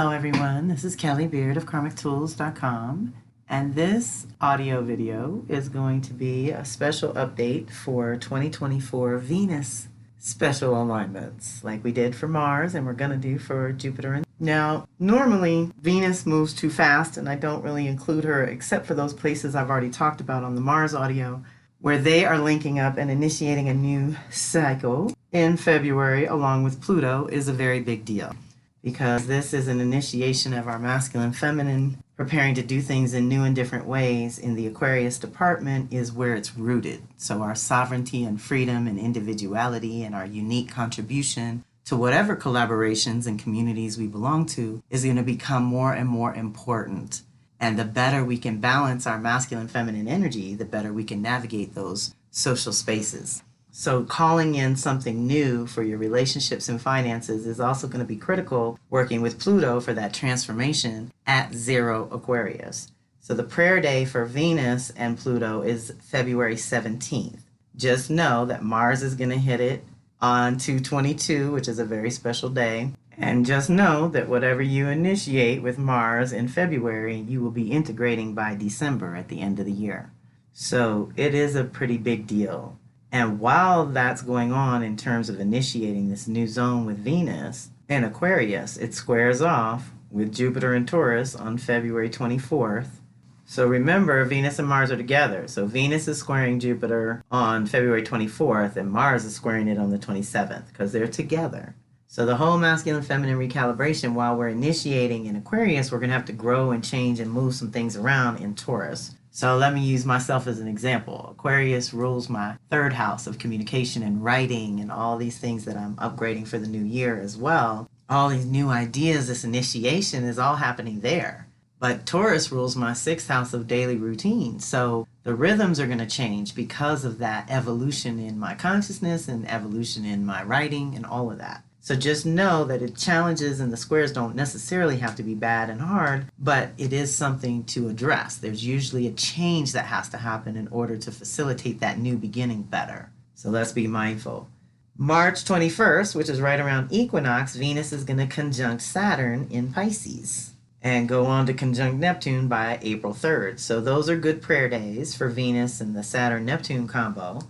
Hello everyone, this is Kelly Beard of KarmicTools.com, and this audio video is going to be a special update for 2024 Venus special alignments, like we did for Mars and we're going to do for Jupiter. Now, normally Venus moves too fast and I don't really include her except for those places I've already talked about on the Mars audio, where they are linking up and initiating a new cycle in February along with Pluto is a very big deal, because this is an initiation of our masculine feminine preparing to do things in new and different ways. In the Aquarius department is where it's rooted. So our sovereignty and freedom and individuality and our unique contribution to whatever collaborations and communities we belong to is going to become more and more important. And the better we can balance our masculine feminine energy, the better we can navigate those social spaces. So calling in something new for your relationships and finances is also going to be critical, working with Pluto for that transformation at 0 Aquarius. So the prayer day for Venus and Pluto is February 17th. Just know that Mars is going to hit it on 2/22, which is a very special day. And just know that whatever you initiate with Mars in February, you will be integrating by December at the end of the year. So it is a pretty big deal. And while that's going on in terms of initiating this new zone with Venus in Aquarius, it squares off with Jupiter and Taurus on February 24th. So remember, Venus and Mars are together. So Venus is squaring Jupiter on February 24th and Mars is squaring it on the 27th because they're together. So the whole masculine feminine recalibration, while we're initiating in Aquarius, we're going to have to grow and change and move some things around in Taurus. So let me use myself as an example. Aquarius rules my third house of communication and writing and all these things that I'm upgrading for the new year as well. All these new ideas, this initiation is all happening there. But Taurus rules my sixth house of daily routine. So the rhythms are going to change because of that evolution in my consciousness and evolution in my writing and all of that. So just know that the challenges and the squares don't necessarily have to be bad and hard, but it is something to address. There's usually a change that has to happen in order to facilitate that new beginning better. So let's be mindful. March 21st, which is right around equinox, Venus is going to conjunct Saturn in Pisces and go on to conjunct Neptune by April 3rd. So those are good prayer days for Venus and the Saturn-Neptune combo,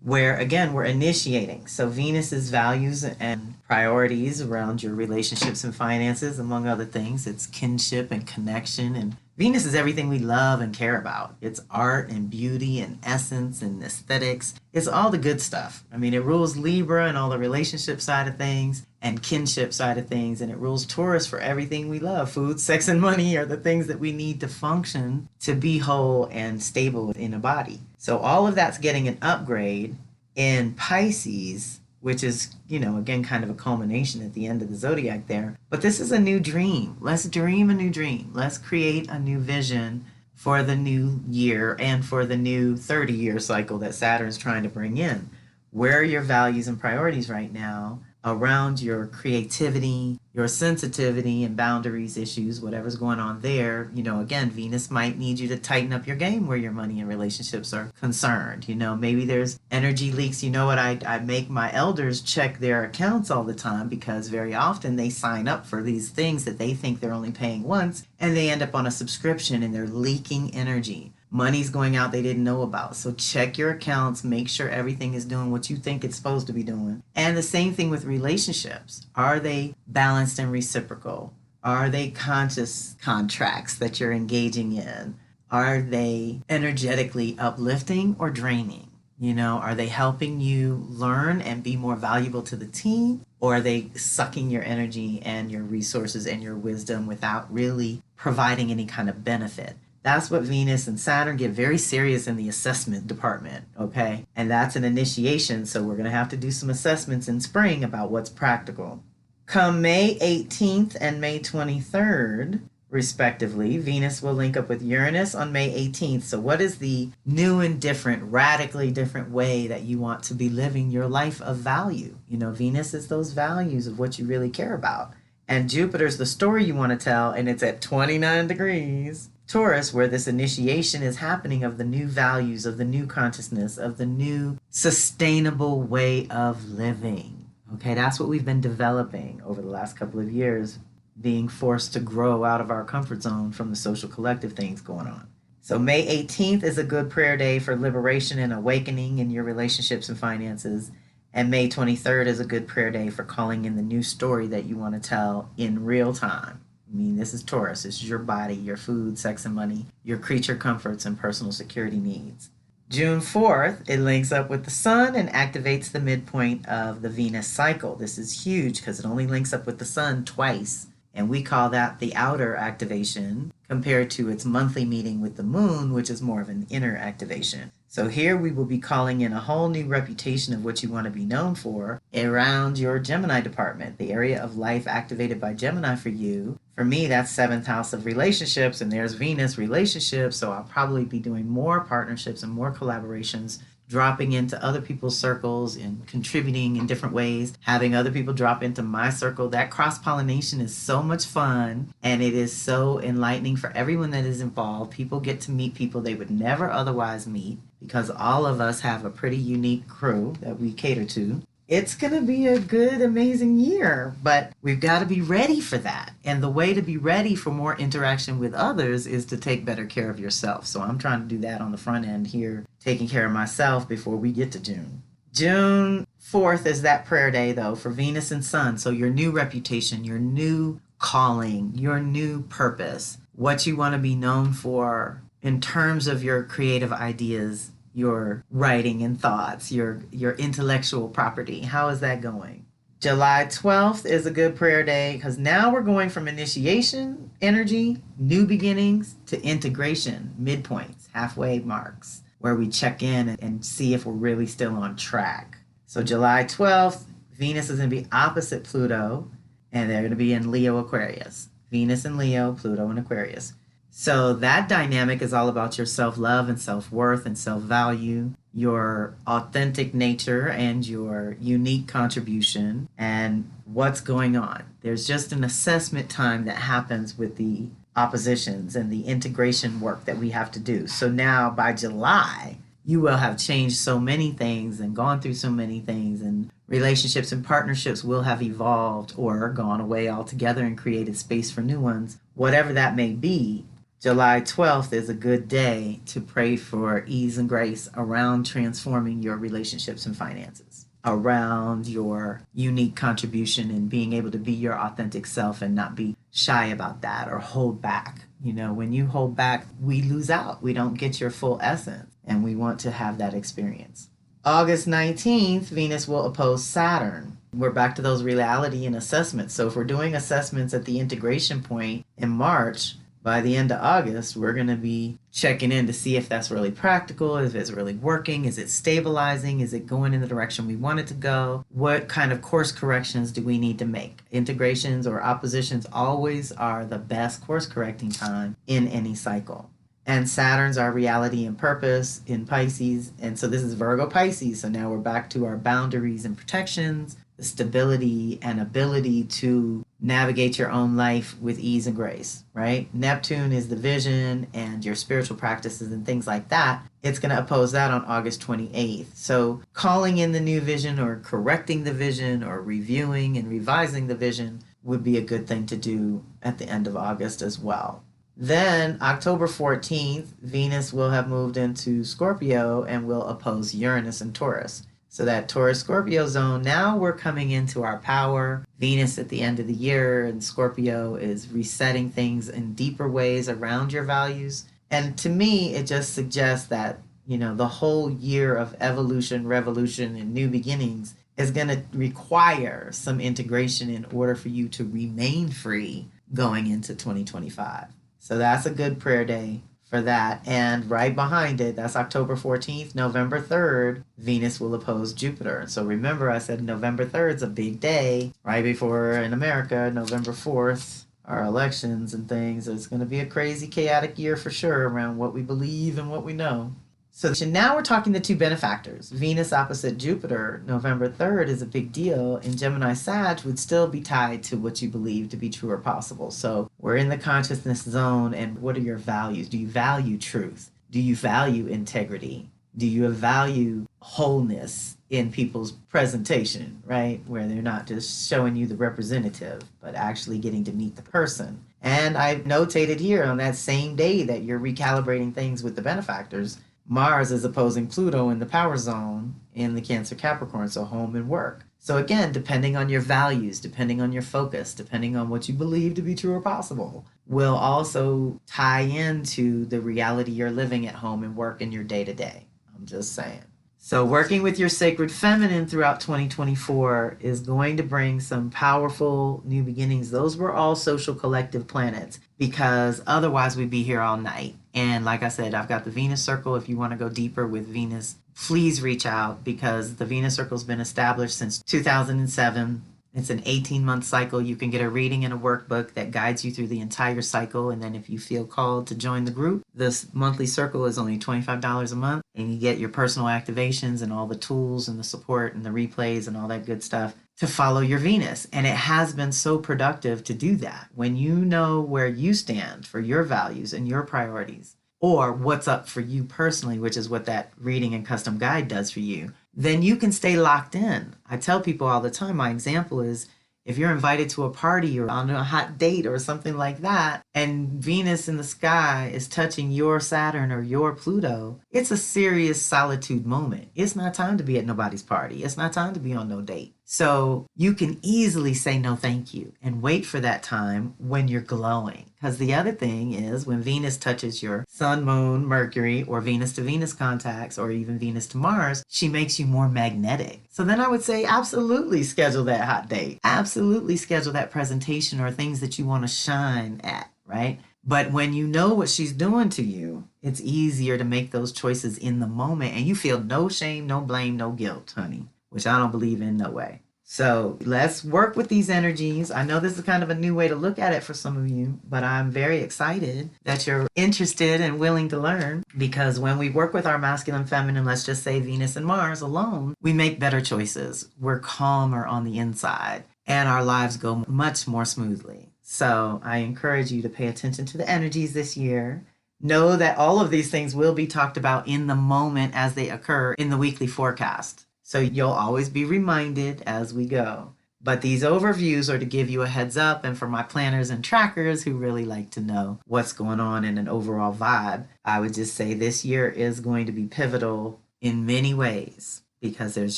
where again we're initiating. So Venus's values and priorities around your relationships and finances, among other things, it's kinship and connection. And Venus is everything we love and care about. It's art and beauty and essence and aesthetics. It's all the good stuff. I mean, it rules Libra and all the relationship side of things and kinship side of things, and it rules Taurus for everything we love. Food, sex, and money are the things that we need to function to be whole and stable in a body. So all of that's getting an upgrade in Pisces, which is, again, kind of a culmination at the end of the zodiac there. But this is a new dream. Let's dream a new dream. Let's create a new vision for the new year and for the new 30-year cycle that Saturn's trying to bring in. Where are your values and priorities right now around your creativity, your sensitivity and boundaries issues, whatever's going on there? Again, Venus might need you to tighten up your game where your money and relationships are concerned. Maybe there's energy leaks. I make my elders check their accounts all the time, because very often they sign up for these things that they think they're only paying once, and they end up on a subscription and they're leaking energy. Money's going out they didn't know about. So check your accounts, make sure everything is doing what you think it's supposed to be doing. And the same thing with relationships. Are they balanced and reciprocal? Are they conscious contracts that you're engaging in? Are they energetically uplifting or draining? Are they helping you learn and be more valuable to the team? Or are they sucking your energy and your resources and your wisdom without really providing any kind of benefit? That's what Venus and Saturn get very serious in the assessment department, okay? And that's an initiation, so we're going to have to do some assessments in spring about what's practical. Come May 18th and May 23rd, respectively, Venus will link up with Uranus on May 18th. So what is the new and different, radically different way that you want to be living your life of value? Venus is those values of what you really care about. And Jupiter's the story you want to tell, and it's at 29 degrees. Taurus, where this initiation is happening of the new values, of the new consciousness, of the new sustainable way of living. Okay, that's what we've been developing over the last couple of years. being forced to grow out of our comfort zone from the social collective things going on. So May 18th is a good prayer day for liberation and awakening in your relationships and finances. And May 23rd is a good prayer day for calling in the new story that you want to tell in real time. I mean, this is Taurus. This is your body, your food, sex and money, your creature comforts and personal security needs. June 4th, it links up with the sun and activates the midpoint of the Venus cycle. This is huge because it only links up with the sun twice. And we call that the outer activation compared to its monthly meeting with the moon, which is more of an inner activation. So here we will be calling in a whole new reputation of what you want to be known for around your Gemini department, the area of life activated by Gemini for you. For me, that's 7th house of relationships, and there's Venus relationships. So I'll probably be doing more partnerships and more collaborations, dropping into other people's circles and contributing in different ways, having other people drop into my circle. That cross-pollination is so much fun, and it is so enlightening for everyone that is involved. People get to meet people they would never otherwise meet because all of us have a pretty unique crew that we cater to. It's going to be a good, amazing year, but we've got to be ready for that. And the way to be ready for more interaction with others is to take better care of yourself. So I'm trying to do that on the front end here, taking care of myself before we get to June. June 4th is that prayer day, though, for Venus and Sun. So your new reputation, your new calling, your new purpose, what you want to be known for in terms of your creative ideas, your writing and thoughts, your intellectual property. How is that going? July 12th is a good prayer day because now we're going from initiation energy, new beginnings, to integration, midpoints, halfway marks, where we check in and see if we're really still on track. So July 12th, Venus is going to be opposite Pluto, and they're going to be in Leo Aquarius. Venus in Leo, Pluto in Aquarius. So that dynamic is all about your self-love and self-worth and self-value, your authentic nature and your unique contribution and what's going on. There's just an assessment time that happens with the oppositions and the integration work that we have to do. So now by July, you will have changed so many things and gone through so many things, and relationships and partnerships will have evolved or gone away altogether and created space for new ones, whatever that may be. July 12th is a good day to pray for ease and grace around transforming your relationships and finances, around your unique contribution and being able to be your authentic self and not be shy about that or hold back. You know, when you hold back, we lose out. We don't get your full essence, and we want to have that experience. August 19th, Venus will oppose Saturn. We're back to those reality and assessments. So if we're doing assessments at the integration point in March, by the end of August, we're going to be checking in to see if that's really practical, if it's really working, is it stabilizing, is it going in the direction we want it to go, what kind of course corrections do we need to make. Integrations or oppositions always are the best course correcting time in any cycle. And Saturn's our reality and purpose in Pisces, and so this is Virgo Pisces, so now we're back to our boundaries and protections, the stability and ability to navigate your own life with ease and grace, right? Neptune is the vision and your spiritual practices and things like that. It's going to oppose that on August 28th. So calling in the new vision or correcting the vision or reviewing and revising the vision would be a good thing to do at the end of August as well. Then October 14th, Venus will have moved into Scorpio and will oppose Uranus and Taurus. So that Taurus-Scorpio zone, now we're coming into our power. Venus at the end of the year and Scorpio is resetting things in deeper ways around your values. And to me, it just suggests that, you know, the whole year of evolution, revolution, and new beginnings is going to require some integration in order for you to remain free going into 2025. So that's a good prayer day for that. And right behind it, that's October 14th, November 3rd, Venus will oppose Jupiter. So remember, I said November 3rd is a big day. Right before, in America, November 4th, our elections and things. It's going to be a crazy, chaotic year for sure around what we believe and what we know. So now we're talking the two benefactors. Venus opposite Jupiter, November 3rd, is a big deal, and Gemini Sag would still be tied to what you believe to be true or possible. So we're in the consciousness zone, and what are your values? Do you value truth? Do you value integrity? Do you value wholeness in people's presentation, right? Where they're not just showing you the representative, but actually getting to meet the person. And I've notated here on that same day that you're recalibrating things with the benefactors, Mars is opposing Pluto in the power zone in the Cancer Capricorn, so home and work. So again, depending on your values, depending on your focus, depending on what you believe to be true or possible, will also tie into the reality you're living at home and work in your day-to-day. I'm just saying. So working with your sacred feminine throughout 2024 is going to bring some powerful new beginnings. Those were all social collective planets, because otherwise we'd be here all night. And like I said, I've got the Venus circle. If you want to go deeper with Venus, please reach out, because the Venus circle has been established since 2007. It's an 18-month cycle. You can get a reading and a workbook that guides you through the entire cycle. And then if you feel called to join the group, this monthly circle is only $25 a month. And you get your personal activations and all the tools and the support and the replays and all that good stuff to follow your Venus. And it has been so productive to do that. When you know where you stand for your values and your priorities, or what's up for you personally, which is what that reading and custom guide does for you, then you can stay locked in. I tell people all the time, my example is, if you're invited to a party or on a hot date or something like that, and Venus in the sky is touching your Saturn or your Pluto, it's a serious solitude moment. It's not time to be at nobody's party. It's not time to be on no date. So you can easily say no thank you and wait for that time when you're glowing. Because the other thing is, when Venus touches your Sun, Moon, Mercury, or Venus to Venus contacts, or even Venus to Mars, she makes you more magnetic. So then I would say absolutely schedule that hot date. Absolutely schedule that presentation or things that you want to shine at, right? But when you know what she's doing to you, it's easier to make those choices in the moment, and you feel no shame, no blame, no guilt, honey, which I don't believe in no way. So let's work with these energies. I know this is kind of a new way to look at it for some of you, but I'm very excited that you're interested and willing to learn, because when we work with our masculine, feminine, let's just say Venus and Mars alone, we make better choices. We're calmer on the inside, and our lives go much more smoothly. So I encourage you to pay attention to the energies this year. Know that all of these things will be talked about in the moment as they occur in the weekly forecast. So you'll always be reminded as we go. But these overviews are to give you a heads up, and for my planners and trackers who really like to know what's going on in an overall vibe, I would just say this year is going to be pivotal in many ways, because there's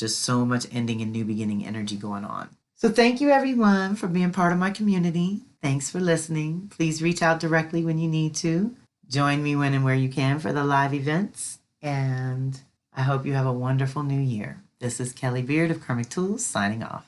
just so much ending and new beginning energy going on. So thank you everyone for being part of my community. Thanks for listening. Please reach out directly when you need to. Join me when and where you can for the live events. And I hope you have a wonderful new year. This is Kelly Beard of Karmic Tools signing off.